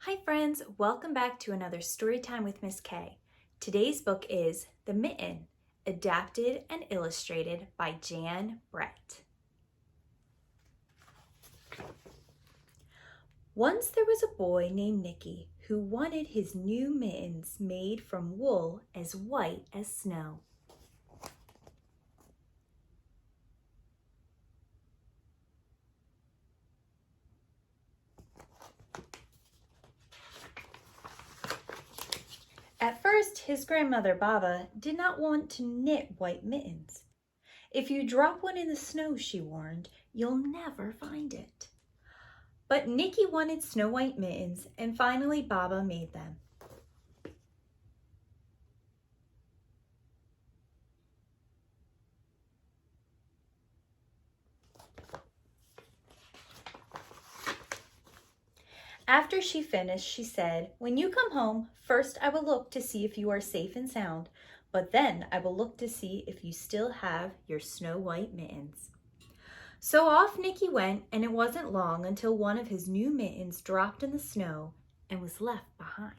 Hi friends, welcome back to another story time with Miss K. Today's book is The Mitten, adapted and illustrated by Jan Brett. Once there was a boy named Nicky who wanted his new mittens made from wool as white as snow. At first, his grandmother Baba did not want to knit white mittens. If you drop one in the snow, she warned, you'll never find it. But Nicky wanted snow white mittens, and finally Baba made them. After she finished, she said, "When you come home, first I will look to see if you are safe and sound, but then I will look to see if you still have your snow white mittens." So off Nicky went, and it wasn't long until one of his new mittens dropped in the snow and was left behind.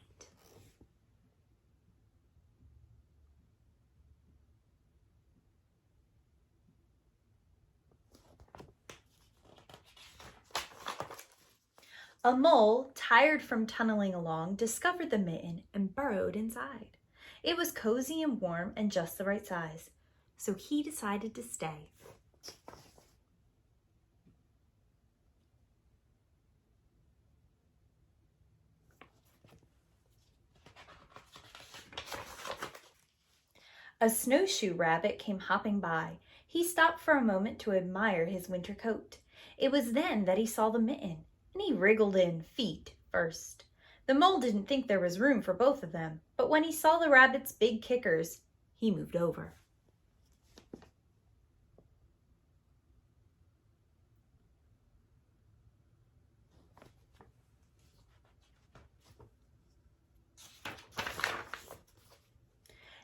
A mole, tired from tunneling along, discovered the mitten and burrowed inside. It was cozy and warm and just the right size, so he decided to stay. A snowshoe rabbit came hopping by. He stopped for a moment to admire his winter coat. It was then that he saw the mitten, and he wriggled in feet first. The mole didn't think there was room for both of them, but when he saw the rabbit's big kickers, he moved over.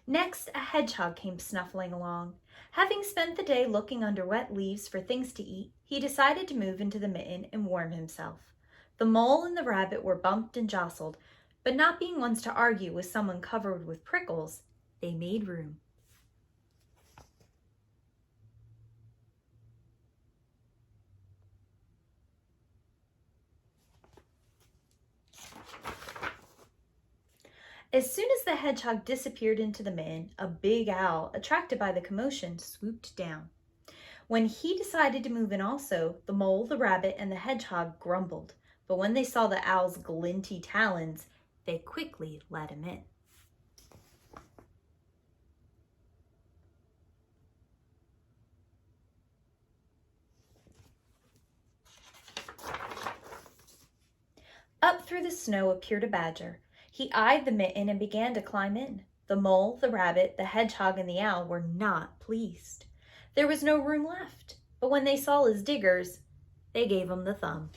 Next, a hedgehog came snuffling along. Having spent the day looking under wet leaves for things to eat, he decided to move into the mitten and warm himself. The mole and the rabbit were bumped and jostled, but not being ones to argue with someone covered with prickles, they made room. As soon as the hedgehog disappeared into the mitten, a big owl, attracted by the commotion, swooped down. When he decided to move in also, the mole, the rabbit, and the hedgehog grumbled, but when they saw the owl's glinty talons, they quickly let him in. Up through the snow appeared a badger. He eyed the mitten and began to climb in. The mole, the rabbit, the hedgehog, and the owl were not pleased. There was no room left, but when they saw his diggers, they gave him the thumb.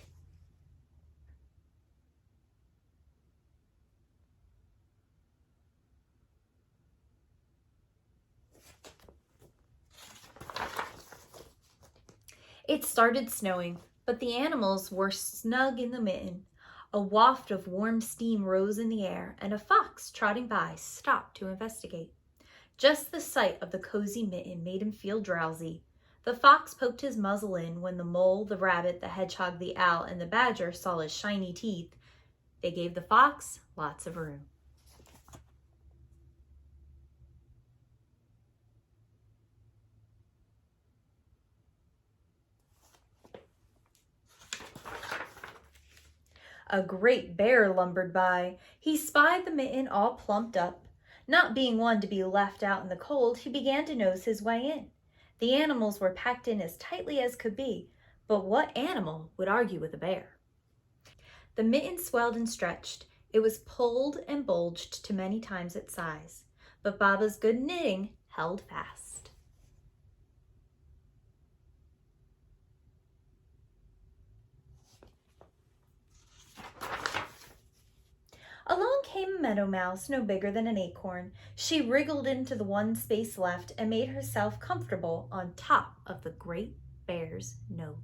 It started snowing, but the animals were snug in the mitten. A waft of warm steam rose in the air, and a fox trotting by stopped to investigate. Just the sight of the cozy mitten made him feel drowsy. The fox poked his muzzle in when the mole, the rabbit, the hedgehog, the owl, and the badger saw his shiny teeth. They gave the fox lots of room. A great bear lumbered by. He spied the mitten all plumped up. Not being one to be left out in the cold, he began to nose his way in. The animals were packed in as tightly as could be, but what animal would argue with a bear? The mitten swelled and stretched. It was pulled and bulged to many times its size, but Baba's good knitting held fast. Along came a meadow mouse no bigger than an acorn. She wriggled into the one space left and made herself comfortable on top of the great bear's nose.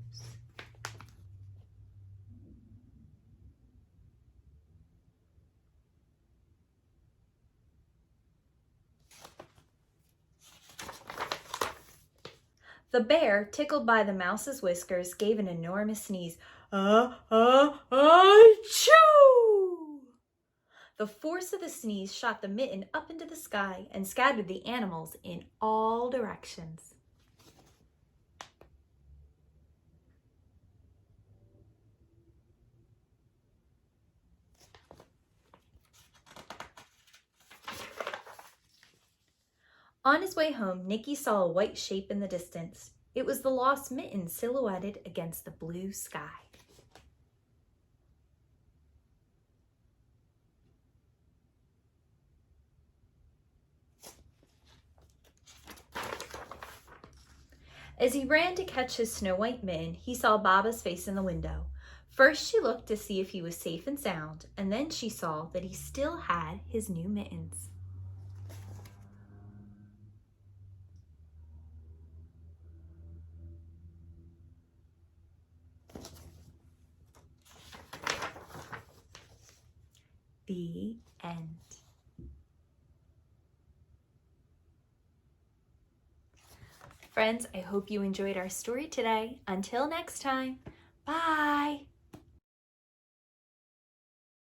The bear, tickled by the mouse's whiskers, gave an enormous sneeze. Achoo! The force of the sneeze shot the mitten up into the sky and scattered the animals in all directions. On his way home, Nicky saw a white shape in the distance. It was the lost mitten silhouetted against the blue sky. As he ran to catch his snow-white mitten, he saw Baba's face in the window. First she looked to see if he was safe and sound, and then she saw that he still had his new mittens. The end. Friends, I hope you enjoyed our story today. Until next time, bye!